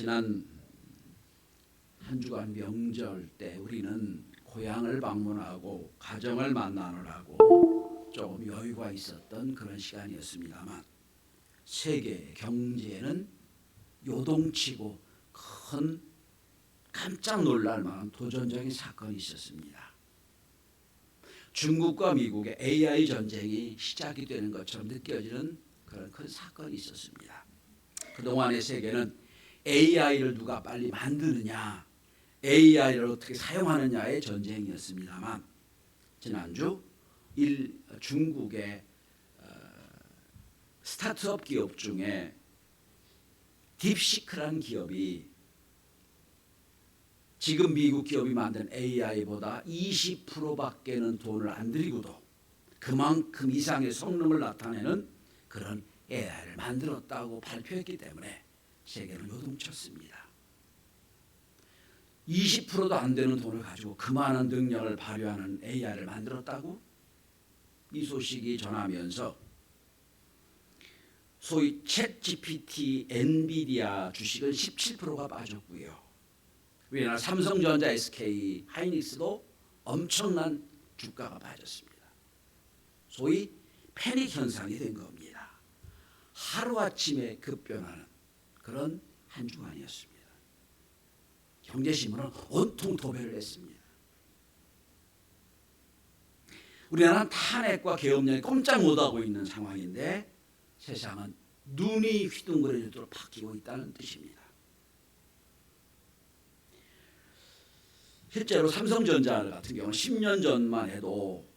지난 한 주간 명절 때 우리는 고향을 방문하고 가정을 만나느라고 조금 여유가 있었던 그런 시간이었습니다만, 세계 경제에는 요동치고 큰 깜짝 놀랄 만한 도전적인 사건이 있었습니다. 중국과 미국의 AI 전쟁이 시작이 되는 것처럼 느껴지는 그런 큰 사건이 있었습니다. 그동안의 세계는 AI를 누가 빨리 만드느냐, AI를 어떻게 사용하느냐의 전쟁이었습니다만, 지난주 중국의 스타트업 기업 중에 딥시크라는 기업이 지금 미국 기업이 만든 AI보다 20%밖에는 돈을 안 들이고도 그만큼 이상의 성능을 나타내는 그런 AI를 만들었다고 발표했기 때문에 세계는 요동쳤습니다. 20%도 안 되는 돈을 가지고 그 많은 능력을 발휘하는 AI를 만들었다고? 이 소식이 전하면서 소위 챗GPT 엔비디아 주식은 17%가 빠졌고요. 우리나라 삼성전자, SK, 하이닉스도 엄청난 주가가 빠졌습니다. 소위 패닉 현상이 된 겁니다. 하루아침에 급변하는 그런 한 주간이었습니다. 경제신문은 온통 도배를 했습니다. 우리나라는 탄핵과 계엄령이 꼼짝 못하고 있는 상황인데 세상은 눈이 휘둥그레지도록 바뀌고 있다는 뜻입니다. 실제로 삼성전자 같은 경우는 10년 전만 해도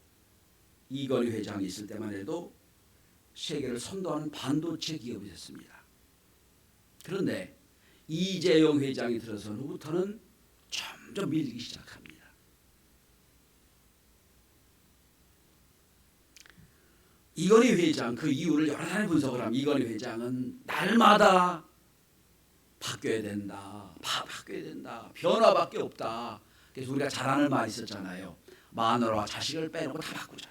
이건희 회장이 있을 때만 해도 세계를 선도하는 반도체 기업이 됐습니다. 그런데 이재용 회장이 들어선 후부터는 점점 밀리기 시작합니다. 이건희 회장, 그 이유를 여러 사람이 분석을 하면 이건희 회장은 날마다 바뀌어야 된다, 바뀌어야 된다, 변화밖에 없다. 그래서 우리가 잘 아는 말이 있었잖아요. 마누라와 자식을 빼놓고 다 바꾸자.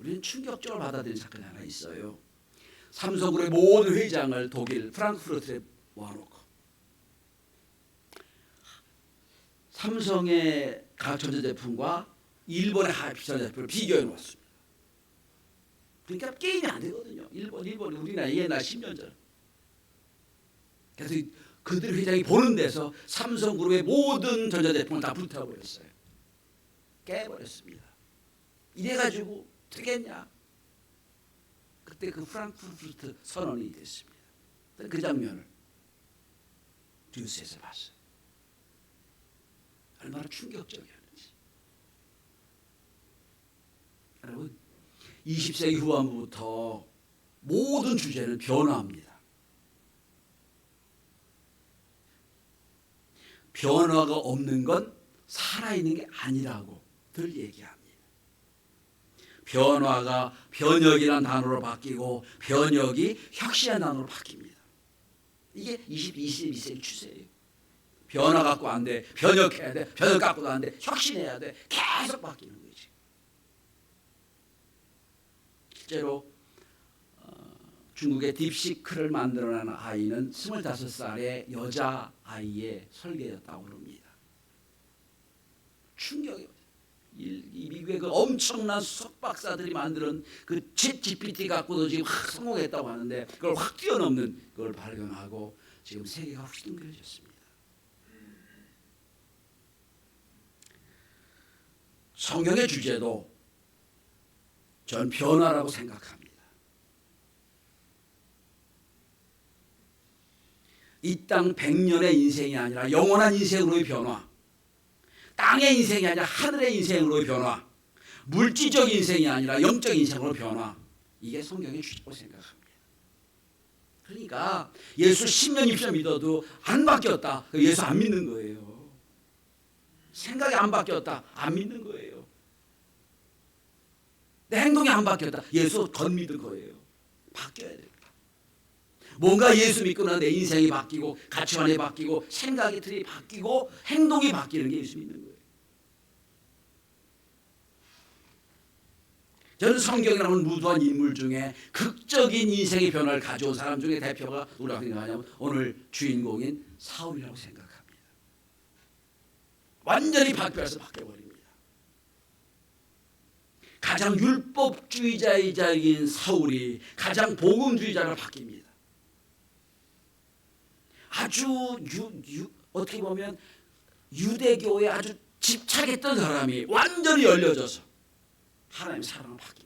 우리는 충격적으로 받아들인 사건이 하나 있어요. 삼성그룹의 모든 회장을 독일 프랑크푸르트에 모아놓고 삼성의 각 전자제품과 일본의 전자제품을 비교해 놓았습니다. 그러니까 게임이 안 되거든요. 일본이 우리나라 옛날 10년 전. 그래서 그들 회장이 보는 데서 삼성그룹의 모든 전자제품을 다 불태워버렸어요. 깨버렸습니다. 이래가지고 되겠냐? 그때 그 프랑크푸르트 선언이 됐습니다. 그 장면을 뉴스에서 봤어요. 얼마나 충격적이었는지. 여러분, 20세기 후반부터 모든 주제는 변화합니다. 변화가 없는 건 살아있는 게 아니라고 늘 얘기합니다. 변화가 변혁이라는 단어로 바뀌고 변혁이 혁신이라는 단어로 바뀝니다. 이게 21세기 추세예요. 변화 갖고 안 돼, 변혁해야 돼, 변혁 갖고도 안 돼, 혁신해야 돼, 계속 바뀌는 거지. 실제로 중국의 딥시크를 만들어낸 아이는 25살의 여자아이의 설계였다고 합니다. 충격이에요. 이 미국의 그 엄청난 수석 박사들이 만드는 그 챗GPT 갖고도 지금 성공했다고 하는데 그걸 확 뛰어넘는 그걸 발견하고 지금 세계가 휘둥그레졌습니다. 성경의 주제도 전 변화라고 생각합니다. 이 땅 100년의 인생이 아니라 영원한 인생으로의 변화, 땅의 인생이 아니라 하늘의 인생으로의 변화, 물질적 인생이 아니라 영적 인생으로 변화, 이게 성경의 주제라고 생각합니다. 그러니까 예수 10년 20년 믿어도 안 바뀌었다, 예수 안 믿는 거예요. 생각이 안 바뀌었다, 안 믿는 거예요. 내 행동이 안 바뀌었다, 예수 건 믿은 거예요. 바뀌어야 됩니다. 뭔가 예수 믿고 나 내 인생이 바뀌고 가치관이 바뀌고 생각이 틀이 바뀌고 행동이 바뀌는 게 예수 믿는 거예요. 저는 성경이라는 무도한 인물 중에 극적인 인생의 변화를 가져온 사람 중에 대표가 누구라고 생각하냐면 오늘 주인공인 사울이라고 생각합니다. 완전히 바뀌어버립니다. 가장 율법주의자이자인 사울이 가장 복음주의자로 바뀝니다. 아주 어떻게 보면 유대교에 아주 집착했던 사람이 완전히 열려져서 하나님의 사랑을 바뀝니다.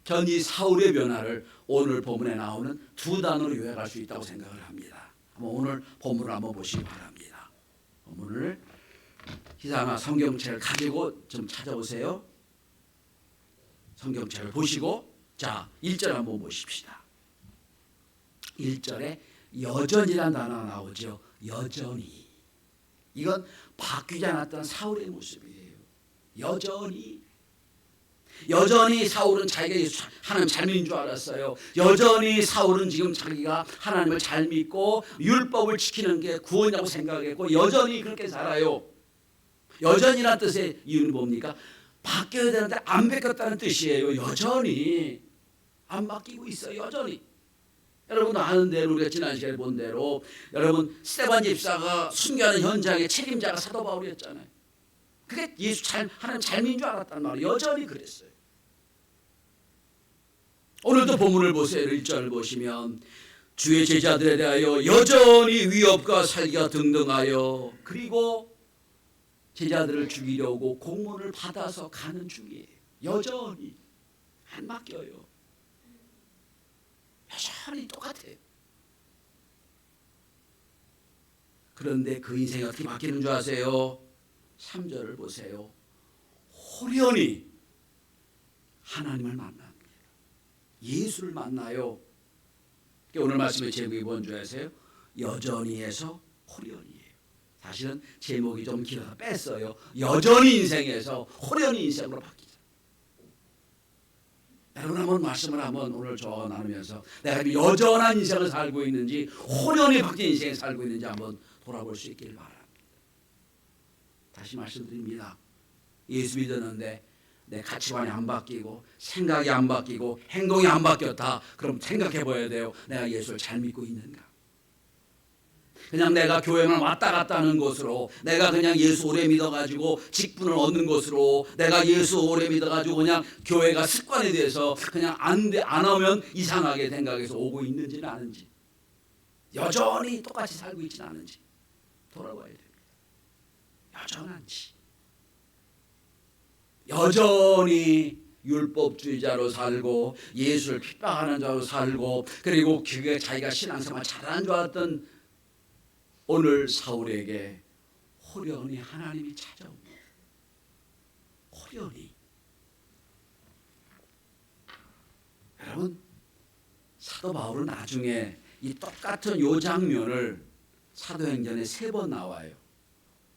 전 이 사울의 변화를 오늘 본문에 나오는 두 단어로 요약할 수 있다고 생각을 합니다. 한번 오늘 본문을 한번 보시기 바랍니다. 본문을 기사나 성경책을 가지고 좀 찾아오세요. 성경책을 보시고 자 1절 한번 보십시다. 1절에 여전이라는 단어가 나오죠. 여전히. 이건 바뀌지 않았던 사울의 모습이에요. 여전히 사울은 자기가 하나님 잘 믿는 줄 알았어요. 여전히 사울은 지금 자기가 하나님을 잘 믿고 율법을 지키는 게 구원이라고 생각했고 여전히 그렇게 살아요. 여전이라는 뜻의 이유는 뭡니까? 바뀌어야 되는데 안 바뀌었다는 뜻이에요. 여전히 안 바뀌고 있어요. 여전히. 여러분도 아는 대로 우리가 지난 시간에 본 대로 여러분 스데반 집사가 순교하는 현장의 책임자가 사도 바울이었잖아요. 그게 하나님 잘 믿는 줄 알았단 말이에요. 여전히 그랬어요. 오늘도 본문을 보세요. 1절을 보시면 주의 제자들에 대하여 여전히 위협과 살기가 등등하여 그리고 제자들을 죽이려고 공문을 받아서 가는 중이에요. 여전히 안 바뀌어요. 여전히 똑같아요. 그런데 그 인생이 어떻게 바뀌는 줄 아세요? 3절을 보세요. 호련히 하나님을 만납니다. 예수를 만나요. 오늘 말씀의 제목이 뭔지 아세요? 여전히에서 호련히예요. 사실은 제목이 좀 길어서 뺐어요. 여전히 인생에서 호련히 인생으로 바뀌자. 여러분 한번 말씀을 한번 오늘 저 나누면서 내가 여전한 인생을 살고 있는지 호련히 바뀐 인생을 살고 있는지 한번 돌아볼 수 있기를 바랍니다. 다시 말씀드립니다. 예수 믿었는데 내 가치관이 안 바뀌고 생각이 안 바뀌고 행동이 안 바뀌었다. 그럼 생각해 봐야 돼요. 내가 예수를 잘 믿고 있는가? 그냥 내가 교회만 왔다 갔다 하는 것으로 내가 그냥 예수 오래 믿어가지고 직분을 얻는 것으로 내가 예수 오래 믿어가지고 그냥 교회가 습관에 대해서 그냥 안 오면 이상하게 생각해서 오고 있는지는 아는지 여전히 똑같이 살고 있지는 않은지 돌아봐야 됩니다. 여전한지 여전히 율법주의자로 살고 예수를 핍박하는 자로 살고 그리고 그게 자기가 신앙생활 잘하는 줄 알았던 오늘 사울에게 호련히 하나님이 찾아옵니다. 호련히. 여러분 사도 바울은 나중에 이 똑같은 요 장면을 사도행전에 3번 나와요.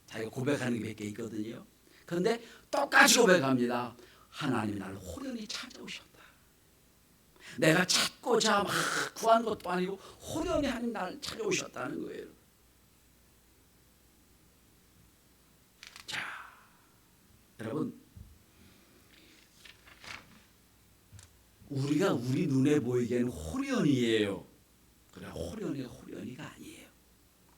자기가 고백하는 게 몇 개 있거든요. 그런데 똑같이 고백합니다. 하나님이 나를 호련히 찾아오셨다. 내가 찾고자 막 구한 것도 아니고 호련히 하나님 나를 찾아오셨다는 거예요. 자, 여러분 우리가 우리 눈에 보이기에는 호련이에요. 그러나 호련이가 아니에요.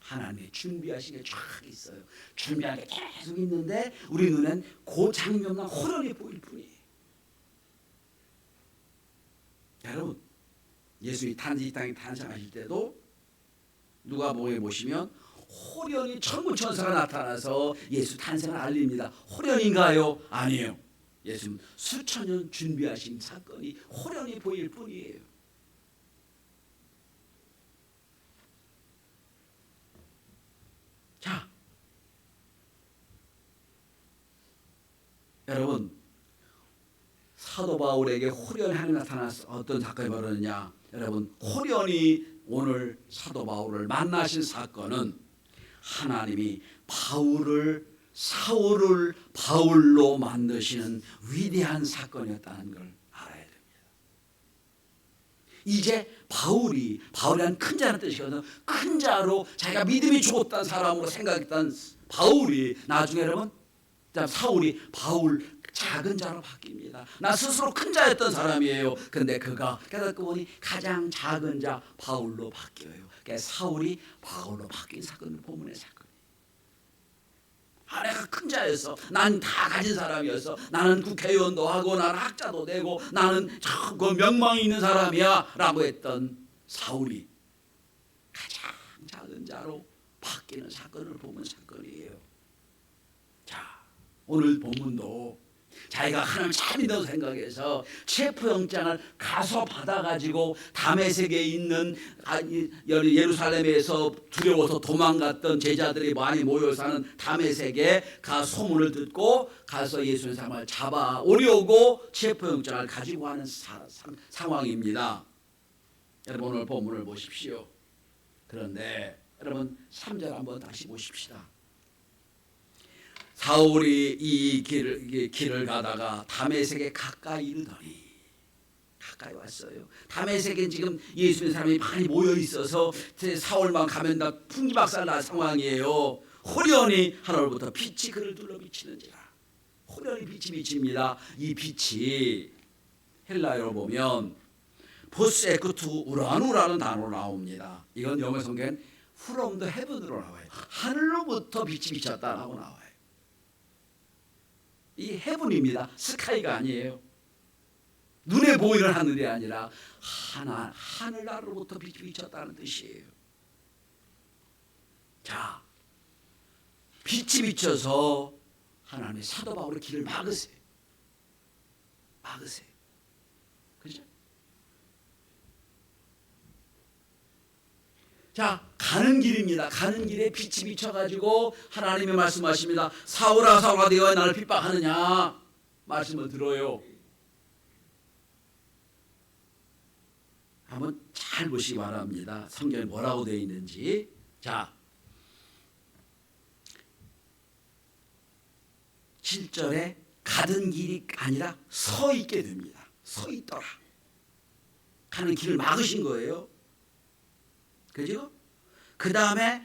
하나님의 준비하신 게 쫙 있어요. 준비한 게 계속 있는데 우리 눈엔 그 장면만 호련히 보일 뿐이에요. 여러분 예수님이 이 땅에 탄생하실 때도 누가복음에 보시면 호련히 천군 천사가 나타나서 예수 탄생을 알립니다. 호련인가요? 아니에요. 예수님 수천 년 준비하신 사건이 호련히 보일 뿐이에요. 자, 여러분 사도 바울에게 호련히 하나님 나타나서 어떤 사건이 벌어졌냐? 여러분 호련히 오늘 사도 바울을 만나신 사건은 하나님이 사울을 바울로 만드시는 위대한 사건이었다는 걸 알아야 됩니다. 이제 바울이란 큰 자라는 뜻이거든요. 큰 자로 자기가 믿음이 죽었다는 사람으로 생각했던 바울이 나중에 여러분 사울이 바울 작은 자로 바뀝니다. 나 스스로 큰 자였던 사람이에요. 그런데 그가 깨닫고 보니 가장 작은 자 바울로 바뀌어요. 그러니까 사울이 바울로 바뀐 사건을 본문의 사건. 내가 큰 자였어. 난 다 가진 사람이었어. 나는 국회의원도 하고 나는 학자도 되고 나는 그 명망이 있는 사람이야 라고 했던 사울이 가장 작은 자로 바뀌는 사건을 보면 사건이에요. 자, 오늘 본문도 자기가 하나님을 잘 믿는다고 생각해서 체포영장을 가서 받아가지고 다메섹에 있는 예루살렘에서 두려워서 도망갔던 제자들이 많이 모여 사는 다메섹에 가 소문을 듣고 가서 예수의 사람을 잡아 오려고 체포영장을 가지고 하는 상황입니다. 여러분 오늘 본문을 보십시오. 그런데 여러분 3절 한번 다시 보십시다. 사울이 이 길을 가다가 다메섹에 가까이 이르더니, 가까이 왔어요. 다메섹엔 지금 예수님의 사람이 많이 모여 있어서 사울만 가면 다 풍기박살 날 상황이에요. 호련히 하늘로부터 빛이 그를 둘러 비치는지라. 호련히 빛이 비칩니다. 이 빛이 헬라어로 보면 포스에크투 우라누라는 단어로 나옵니다. 이건 영어 성경엔 from the heaven으로 나와요. 하늘로부터 빛이 비쳤다라고 나와요. 이 헤븐입니다. 스카이가 아니에요. 눈에 보이는 하늘이 아니라 하늘 아래로부터 빛이 비쳤다는 뜻이에요. 자, 빛이 비쳐서 하나님의 사도 바울의 길을 막으세요. 막으세요. 그렇죠? 자, 가는 길입니다. 가는 길에 빛이 비쳐가지고 하나님이 말씀하십니다. 사울아 사울아 네가 왜 나를 핍박하느냐 말씀을 들어요. 한번 잘 보시기 바랍니다. 성경에 뭐라고 되어 있는지. 자, 7절에 가던 길이 아니라 서 있게 됩니다. 서 있더라. 가는 길을 막으신 거예요. 그죠? 그 다음에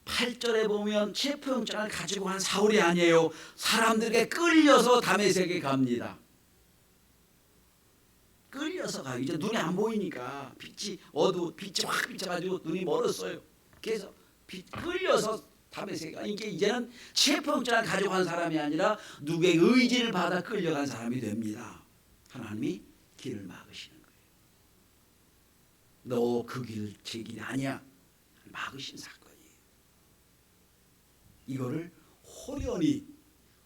8절에 보면 체포영장을 가지고 간 사울이 아니에요. 사람들에게 끌려서 다메섹에 갑니다. 끌려서 가요. 이제 눈이 안 보이니까 빛이 확 비쳐가지고 눈이 멀었어요. 그래서 끌려서 다메섹에 이제는 체포영장을 가지고 간 사람이 아니라 누구의 의지를 받아 끌려간 사람이 됩니다. 하나님이 길을 막으시는 거예요. 너 그 길 제 길이 아니야. 막으신 사건이에요. 이거를 호련히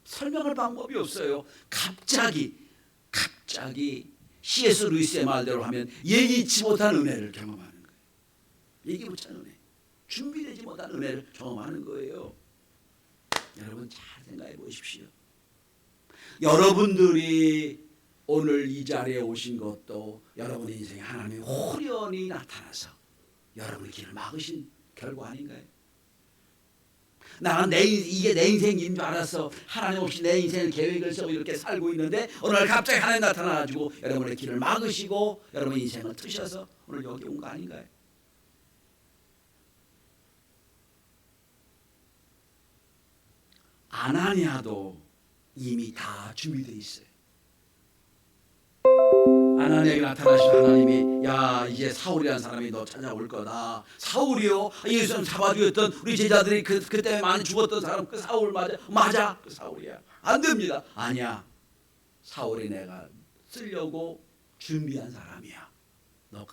설명할 방법이 없어요. 갑자기 C.S. 루이스의 말대로 하면 예기치 못한 은혜를 경험하는 거예요. 예기치 못한 은혜, 준비되지 못한 은혜를 경험하는 거예요. 여러분 잘 생각해 보십시오. 여러분들이 오늘 이 자리에 오신 것도 여러분의 인생에 하나님이 호련히 나타나서 여러분의 길을 막으신 결과 아닌가요? 나는 이게 내 인생인 줄 알았어. 하나님 없이 내 인생을 계획을 세우고 이렇게 살고 있는데 오늘 갑자기 하나님 나타나가지고 여러분의 길을 막으시고 여러분의 인생을 트셔서 오늘 여기 온 거 아닌가요? 아나니아도 이미 다 준비되어 있어요. 아나니아에게 나타나신 하나님이 야 이제 사울이라는 사람이 너 찾아올 거다. 사울이요? 예수님 잡아주었던 우리 제자들이 그때 많이 죽었던 사람 그 사울 맞아 그 사울이야. 안 됩니다. 아니야. 사울이 내가 쓰려고 준비한 사람이야.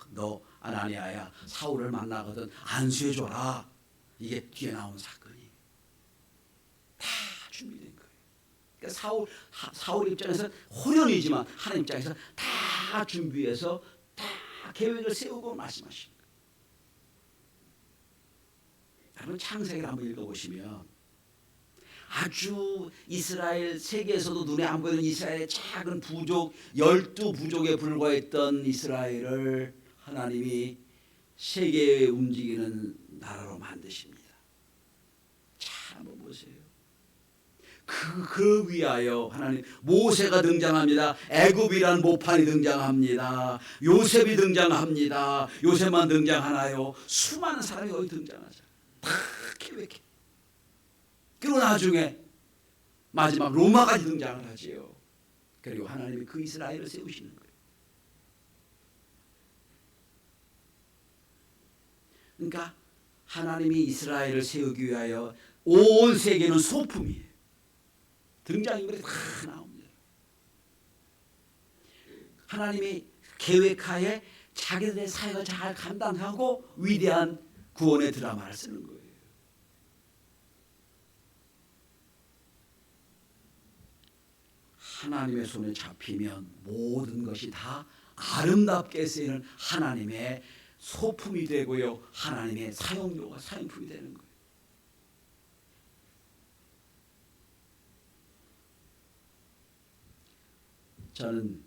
너 아나니아야. 사울을 만나거든 안수해줘라. 이게 뒤에 나온 사건이 다 준비된 거예요. 그러니까 사울 입장에서 호련이지만 하나님 입장에서 다 준비해서 다 계획을 세우고 말씀하시는 거예요. 여러분 창세기를 한번 읽어보시면 아주 이스라엘 세계에서도 눈에 안 보이는 이스라엘의 작은 부족 12부족에 불과했던 이스라엘을 하나님이 세계에 움직이는 나라로 만드십니다. 잘 한번 보세요. 그 위하여 하나님 모세가 등장합니다. 애굽이란 모판이 등장합니다. 요셉이 등장합니다. 요셉만 등장하나요? 수많은 사람이 거기 등장하죠. 다 계획해. 그리고 나중에 마지막 로마까지 등장을 하지요. 그리고 하나님이 그 이스라엘을 세우시는 거예요. 그러니까 하나님이 이스라엘을 세우기 위하여 온 세계는 소품이에요. 등장인물이 다 나옵니다. 하나님이 계획하에 자기들의 사역을 잘 감당하고 위대한 구원의 드라마를 쓰는 거예요. 하나님의 손에 잡히면 모든 것이 다 아름답게 쓰이는 하나님의 소품이 되고요, 하나님의 사용료가 사용품이 되는 거예요. 저는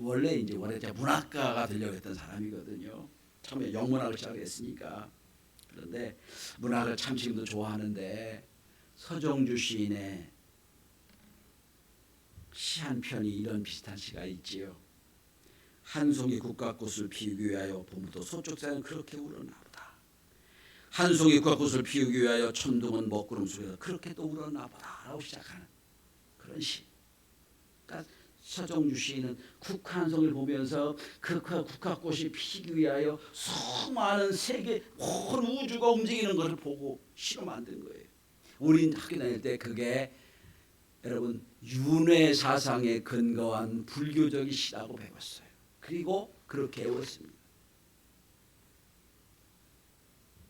원래 제가 문학가가 되려고 했던 사람이거든요. 처음에 영문학을 시작했으니까. 그런데 문학을 참 지금도 좋아하는데 서정주 시인의 시 한 편이 이런 비슷한 시가 있지요. 한 송이 국화꽃을 피우기 위하여 봄부터 소쪽새는 그렇게 울었나 보다. 한 송이 국화꽃을 피우기 위하여 천둥은 먹구름 속에서 그렇게 또 울었나 보다 라고 시작하는 그런 시. 그러니까 서정주 시인은 국화 한 송이를 보면서 그 국화꽃이 피기 위하여 수많은 세계 온 우주가 움직이는 것을 보고 시로 만든 거예요. 우린 학교 다닐 때 그게 여러분 윤회 사상에 근거한 불교적인 시라고 배웠어요. 그리고 그렇게 외웠습니다.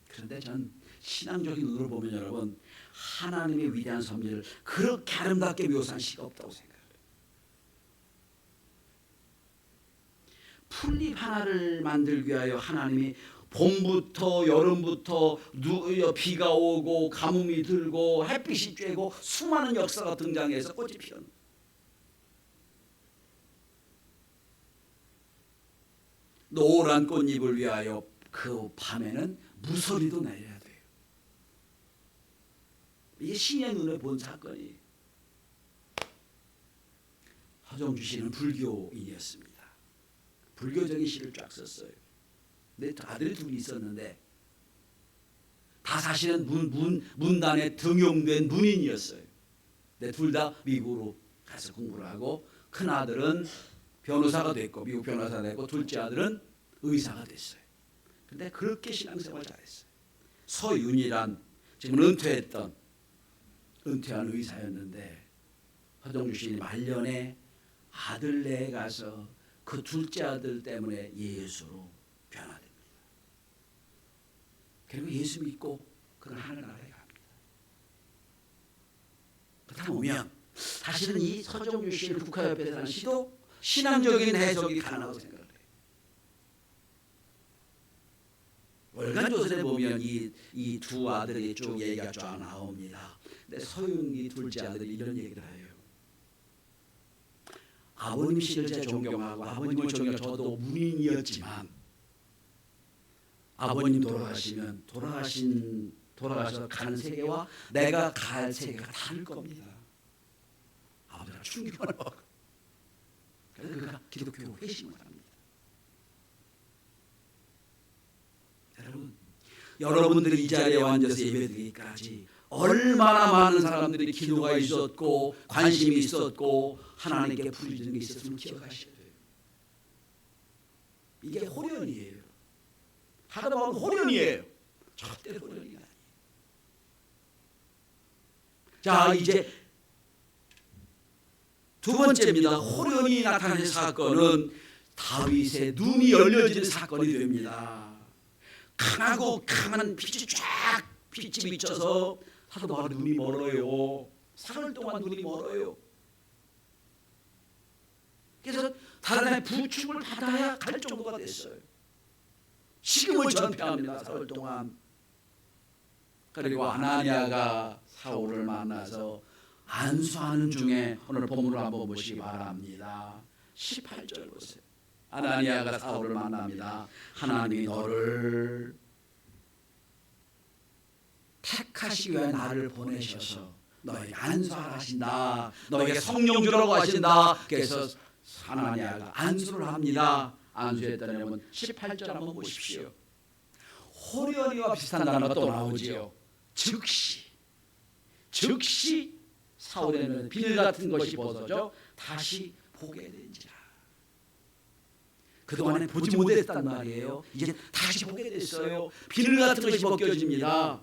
그런데 전 신앙적인 눈으로 보면 여러분 하나님의 위대한 섭리를 그렇게 아름답게 묘사한 시가 없다고 생각해요. 풀잎 하나를 만들기 위하여 하나님이 봄부터 여름부터 비가 오고 가뭄이 들고 햇빛이 쬐고 수많은 역사가 등장해서 꽃이 피었는 노란 꽃잎을 위하여 그 밤에는 무서리도 내려야 돼요. 이게 신의 눈에 본 사건이에요. 서정주 씨는 불교인이었습니다. 불교적인 시를 쫙 썼어요. 내 아들이 둘이 있었는데 다 사실은 문단에 등용된 문인이었어요. 근데 둘 다 미국으로 가서 공부를 하고 큰 아들은 변호사가 됐고 미국 변호사가 됐고 둘째 아들은 의사가 됐어요. 근데 그렇게 신앙생활 잘했어요. 서윤이란 지금 은퇴한 의사였는데 서정주 시인이 말년에 아들네에 가서 그 둘째 아들 때문에 예수로 변화됩니다. 그리고 예수 믿고 그는 하늘나라에 갑니다. 그렇다 보면 사실은 이 서정주 시인 국화협회에서 하는 시도 신앙적인 해석이 가능하다고 생각을 해요. 월간 조선에 보면 이 두 아들이 쭉 얘기가 쫙 나옵니다. 근데 서윤이 둘째 아들이 이런 얘기를 해요. 아버님 시를 제가 존경하고 아버님을 존경하고 저도 문인이었지만 아버님 돌아가셔서 가는 세계와 내가 갈 세계가 다를 겁니다. 아버지가 충격을 받고 그래서 그가 기독교 회심을 합니다. 여러분들이 이 자리에 앉아서 예배드리기까지 얼마나 많은 사람들이 기도가 있었고 관심이 있었고 하나님께 부르짖는 게 있었으면 기억하셔야 돼요. 이게 호련이에요. 하다 보면 호련이에요. 절대 호련이 아니에요. 자, 이제 두 번째입니다. 호련이 나타낸 사건은 다윗의 눈이 열려지는 사건이 됩니다. 강한 빛이 쫙 빛이 비쳐서 사도 바울이 눈이 멀어요. 사흘 동안 눈이 멀어요. 그래서 다른 해 부축을 받아야 갈 정도가 됐어요. 식음을 전폐합니다. 사흘 동안. 그리고 아나니아가 사울을 만나서 안수하는 중에 오늘 본문을 한번 보시기 바랍니다. 18절 보세요. 아나니아가 사울을 만납니다. 하나님이 너를 택하시기 위해 나를 보내셔서 너에게 안수하라 하신다. 너에게 성령 주라고 하신다. 그래서 아나니아가 안수를 합니다. 안수했다면 18절 한번 보십시오. 호련이와 비슷한 단어가 또 나오지요. 즉시 즉시 사울의 눈에 비늘 같은 것이 벗어져 다시 보게 된지라. 그동안에 보지 못했단 말이에요. 이제 다시 보게 됐어요. 비늘 같은 것이 벗겨집니다.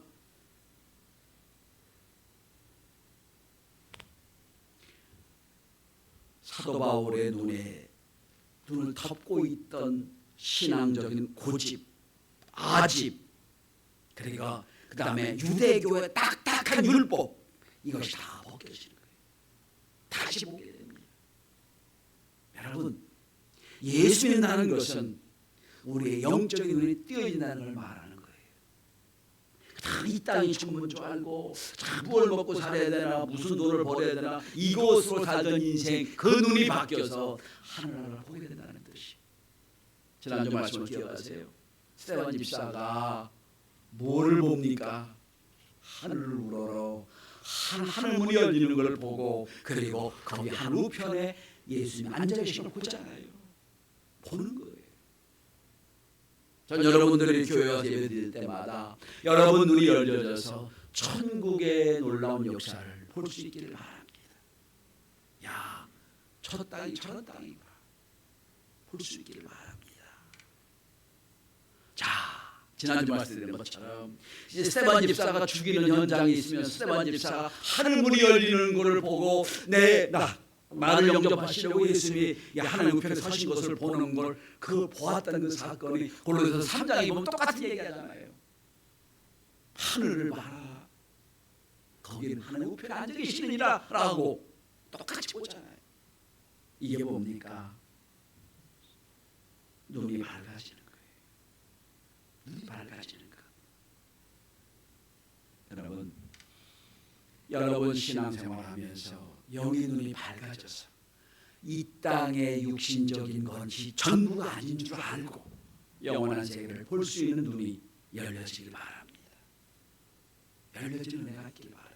사도 바울의 눈을 덮고 있던 신앙적인 고집, 아집, 그러니까 그 다음에 유대교의 딱딱한 율법, 이것이 다 벗겨지는 거예요. 다시 보게 됩니다. 여러분, 예수 믿는다는 것은 우리의 영적인 눈이 뜨여진다는 걸 말하는 거예요. 이 땅이 전부인 줄 알고 뭘 먹고 살아야 되나, 무슨 돈을 벌어야 되나, 이곳으로 살던 인생, 그 눈이 바뀌어서 하늘나라를 보게 된다는 뜻이. 지난주 말씀을 기억하세요. 스테반 집사가 뭐를 봅니까? 하늘을 우러러 하늘 문이 열리는 걸 보고, 그리고 거기 한 우편에 예수님이 앉아 계신 걸 보잖아요. 보는 거예요. 전 여러분들이 교회 와서 예배 드릴 때마다 여러분 눈이 열려져서 천국의 놀라운 역사를 볼 수 있기를 바랍니다. 야, 저 땅이 저런 땅이구나 볼 수 있기를 바랍니다. 자, 지난주 말씀드린 것처럼 이제 스테반 집사가 죽이는 현장에 있으면 스테반 집사가 하늘 문이 열리는 것을 보고 나를 영접하시려고 예수님이 하나님 우편에 서신 것을 보는 걸, 그 보았던 그 사건이 골로새서 3장에 보면 똑같은 얘기하잖아요. 하늘을 봐라, 거기는 하나님 우편에 앉아 계시느니라 라고 똑같이 보잖아요. 이게 뭡니까? 눈이 밝아지는 거예요. 눈이 밝아지는 거. 여러분 신앙생활하면서 영의 눈이 밝아져서 이 땅의 육신적인 것이 전부가 아닌 줄 알고 영원한 세계를 볼 수 있는 눈이 열려지길 바랍니다. 열려지는 은혜가 있길 바라요.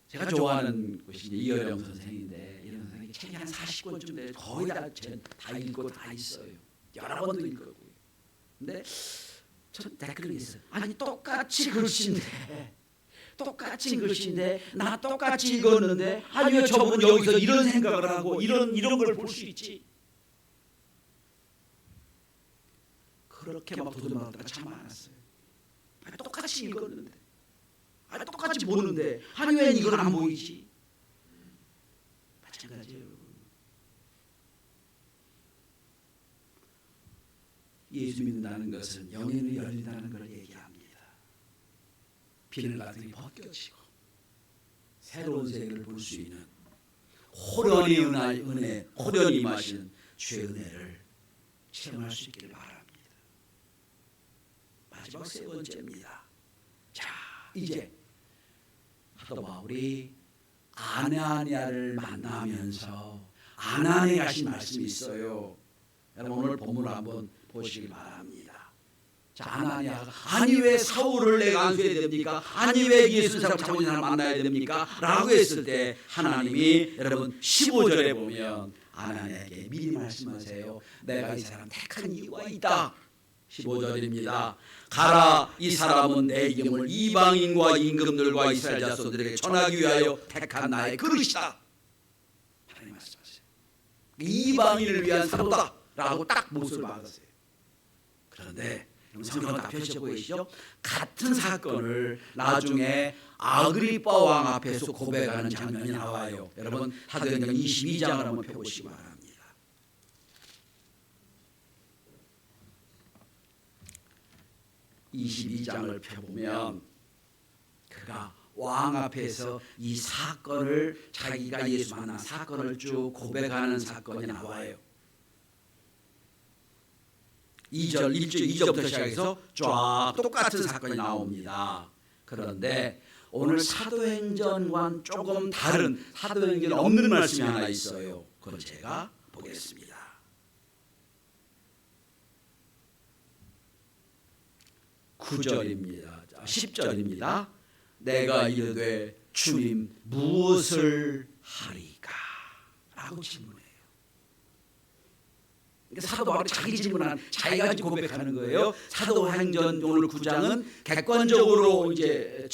제가 좋아하는 것이 이어령 선생인데, 이런 선생이 책이 한 40권쯤 돼요. 거의 다 읽고 다 있어요. 여러 번도 읽었고요. 근데 전 댓글이 있어요. 아니 똑같이 글씨인데 나 똑같이 읽었는데, 아니 왜 저분은 여기서 이런 생각을 하고 이런 걸 볼 수 있지? 그렇게 막 도전할 때가 참 많았어요. 아니 똑같이 읽었는데, 아니 똑같이 보는데, 아니 왜 이건 안 보이지? 마찬가지예요, 여러분. 예수 믿는다는 것은 영의 눈이 열린다는 걸 얘기합니다. 비늘 같은 게 벗겨지고 새로운 세계를 볼 수 있는 호련히 은혜, 호련히 임하시는 주의 은혜를 체험할 수 있기를 바랍니다. 마지막 세 번째입니다. 자, 이제 사도 바울이 아나니아를 만나면서 아나니아에 하신 말씀이 있어요. 여러분 오늘 본문을 한번 보시기 바랍니다. 자, 아나니아가 아니 왜 사울을 내가 안수해야 됩니까? 아니 왜 예수 사람 장모님 사람 만나야 됩니까? 라고 했을 때 하나님이 여러분 15절에 보면 아나니아에게 미리 말씀하세요. 내가 이 사람 택한 이유가 있다. 15절입니다. 가라, 이 사람은 내 이름을 이방인과 임금들과 이스라엘 자손들에게 전하기 위하여 택한 나의 그릇이다. 하나님 말씀하세요. 이방인을 위한 사도다 라고 딱 못을 박았어요. 그런데 성경은 다 펴져 보이시죠? 같은 사건을 나중에 아그리빠 왕 앞에서 고백하는 장면이 나와요. 여러분 사도행전 22장을 한번 펴보시기 바랍니다. 22장을 펴보면 그가 왕 앞에서 이 사건을, 자기가 예수 만난 사건을 쭉 고백하는 사건이 나와요. 2절부터 시작해서 쫙 똑같은 사건이 나옵니다. 그런데 오늘 사도행전과는 조금 다른, 사도행전에 없는 말씀이 하나 있어요. 그걸 제가 보겠습니다. 9절입니다. 10절입니다. 내가 이르되 주님 무엇을 하리까? 라고 질문해요. 사도 바울이 자기 질문한 자기가 고백하는 거예요. 사도행전 오늘 9장은 객관적으로 이제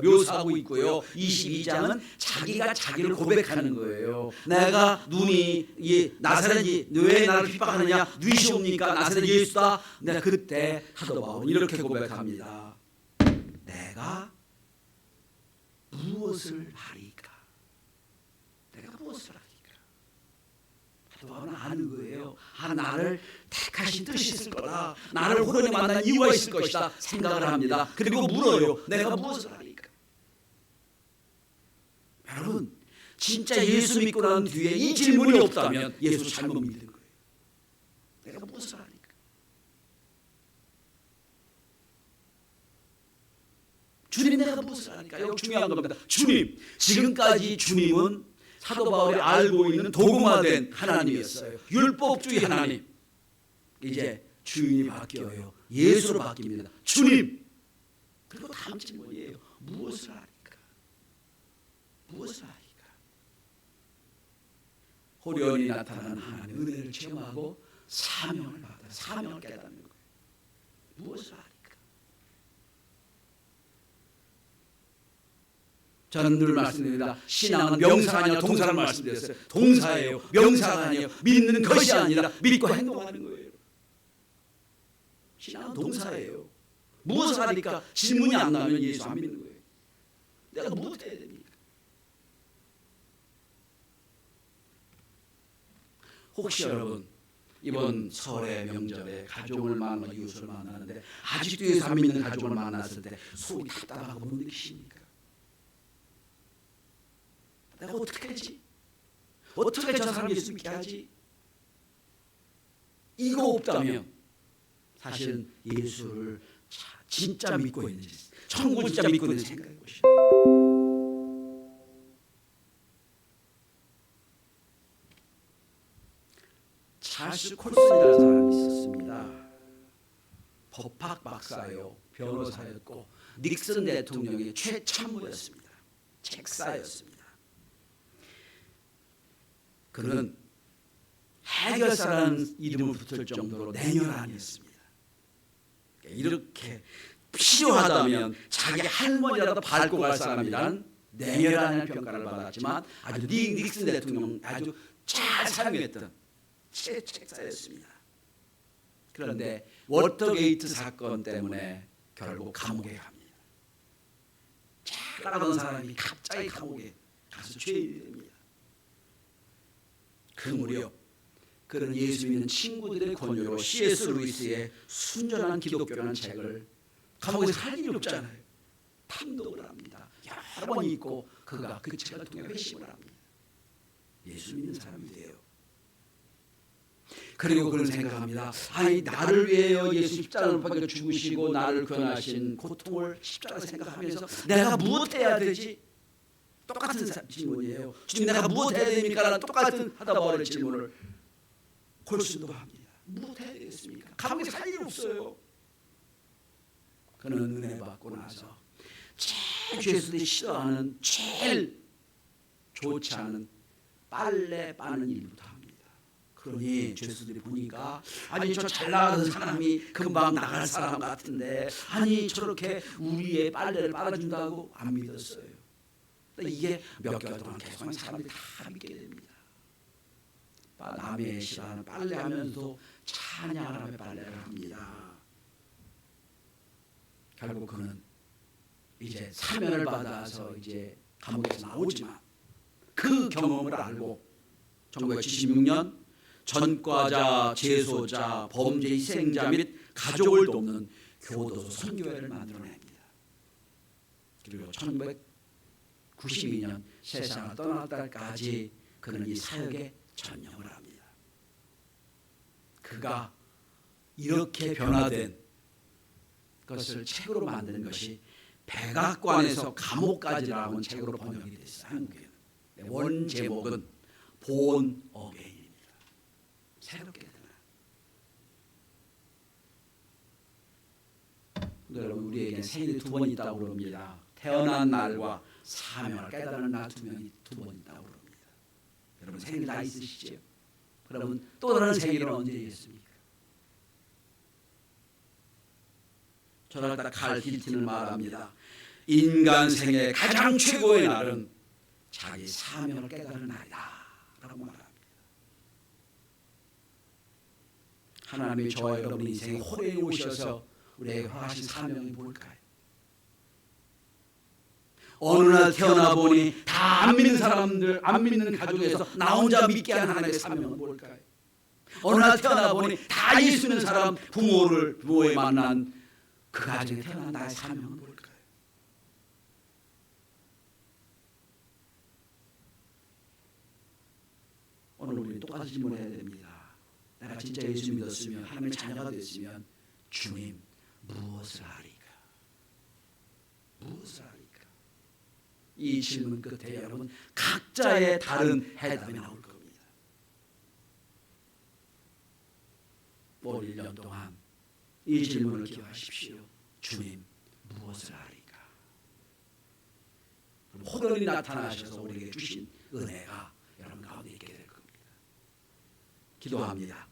묘사하고 있고요. 22장은 자기가 자기를 고백하는 거예요. 내가 눈이 나사렛이 왜 나를 핍박하느냐? 누이시옵니까? 나사렛 예수다. 내가 그때 사도 바울은 이렇게 고백합니다. 내가 무엇을 하리까? 내가 무엇을 하리까? 사도 바울은 아는 거예요. 나를 택하신 뜻이 있을 거다. 나를 호련히 만난 이유가 있을 것이다 생각을 합니다. 그리고 물어요. 내가 무엇을 하리까? 여러분, 진짜 예수 믿고 난 뒤에 이 질문이 없다면 예수 잘못 믿는 거예요. 내가 무엇을 하리까? 주님, 내가 무엇을 하리까? 이거 중요한 겁니다. 주님, 지금까지 주님은 사도 바울이 알고 있는 도구화된 하나님이었어요. 율법주의 하나님. 이제 주인이 바뀌어요. 예수로 바뀝니다. 주님. 그리고 다음 질문이에요. 무엇을 하리까? 무엇을 하리까? 호련히 나타나는 하나님의 은혜를 체험하고 사명을 받아 사명을 깨닫는 거예요. 무엇을 하리까? 저는 늘 말씀드립니다. 신앙은 명사가 아니라 동사를 말씀드렸어요. 동사예요. 명사가 아니에요. 믿는 것이 아니라 믿고 행동하는 거예요. 신앙은 동사예요. 무엇을 하니까 질문이 안 나면 예수 안 믿는 거예요. 내가 무엇 해야 됩니까? 혹시 여러분 이번 설의 명절에 가족을 만나고 이웃을 만나는데 아직도 예수 안 믿는 가족을 만났을 때 속이 답답하고 못 느끼십니까? 내가 어떻게 하지? 어떻게 저 사람 예수 믿게 하지? 이거 없다면 사실은 예수를 진짜 믿고 있는지, 천국 진짜 믿고 있는지 생각해 보시죠. 찰스 콜슨이라는 사람이 있었습니다. 법학 박사요, 변호사였고 닉슨 대통령의 최참모였습니다. 책사였습니다. 그는 해결사라는 이름을 붙을 정도로 냉혈한이었습니다. 이렇게 필요하다면 자기 할머니라도 밟고 갈 사람이란 냉혈한이라는 평가를 받았지만 아주 닉슨 대통령 아주 잘 사용했던 책사였습니다. 그런데 워터게이트 사건 때문에 결국 감옥에 갑니다. 잘하던 사람이 갑자기 감옥에 가서 죄인이 됩니다. 그 무렵 그는 예수 믿는 친구들의 권유로 C.S. 루이스의 순전한 기독교라는 책을 감옥에서 할 일이 없잖아요. 탐독을 합니다. 여러 번 읽고 그가 그 책을 통해 회심을 합니다. 예수 믿는 사람이 돼요. 그리고 그는 생각합니다. 아니 나를 위해요 예수 십자가를 받아 죽으시고 나를 구원하신 고통을 십자가 생각하면서 내가 무엇해야 되지? 똑같은 질문이에요. 주님 내가 무엇 해야 됩니까? 똑같은 하다 바울의 질문을 콜슨도 합니다. 무엇 해야 되겠습니까? 감옥에 살 일 없어요. 그는 은혜 받고 나서 제일 죄수들이 싫어하는 제일 좋지 않은 빨래 빠는 일부터 합니다. 그러니 죄수들이 보니까 아니 저 잘 나가는 사람이 금방 나갈 사람 같은데 아니 저렇게 우리의 빨래를 빨아준다고 안 믿었어요. 이게 몇 개월 동안 계속 사람들이 다 믿게 됩니다. 남의 시간을 빨래하면서도 찬양을 하며 빨래를 합니다. 결국 그는 이제 사면을 받아서 이제 감옥에서 나오지만 그 경험을 알고 1976년 전과자, 재소자, 범죄 희생자 및 가족을 돕는 교도소 선교회를 만들어냅니다. 그리고 1992년 세상을 떠날 때까지 그는 이 사역에 전념을 합니다. 그가 이렇게 변화된 것을 책으로 만드는 것이 백악관에서 감옥까지라는 책으로 번역이 됐어요. 한국에는. 원 제목은 본 어게인입니다. 새롭게 되나? 여러분 우리에게 생일이 두 번 있다고 그럽니다. 태어난 날과 사명을 깨달은 날 두 번 있다고 그럽니다. 여러분 생일 다 있으시죠? 그러면 또 다른 생일은 언제겠습니까? 저널다 칼 힐튼은 말합니다. 인간 생의 가장 최고의 날은 자기 사명을 깨달은 날이다 라고 말합니다. 하나님이 저와 여러분 인생의 호래에 오셔서 우리에게 허하신 사명이 뭘까요? 어느 날 태어나 보니 다 안 믿는 사람들, 안 믿는 가족에서 나 혼자 믿게 한 하나님의 사명은 뭘까요? 어느 날 태어나 보니 다 예수 믿는 사람, 부모에 만난 그 가정에 태어난 나의 사명은 뭘까요? 오늘 우리는 똑같은 질문을 해야 됩니다. 내가 진짜 예수 믿었으면, 하나님의 자녀가 됐으면 주님 무엇을 하리까? 무엇을 하리까? 이 질문 끝에 여러분 각자의 다른 해답이 나올 겁니다. 올 1년 동안 이 질문을 기억하십시오. 주님 무엇을 하리까? 그럼 호련히 나타나셔서 우리에게 주신 은혜가 여러분 가운데 있게 될 겁니다. 기도합니다.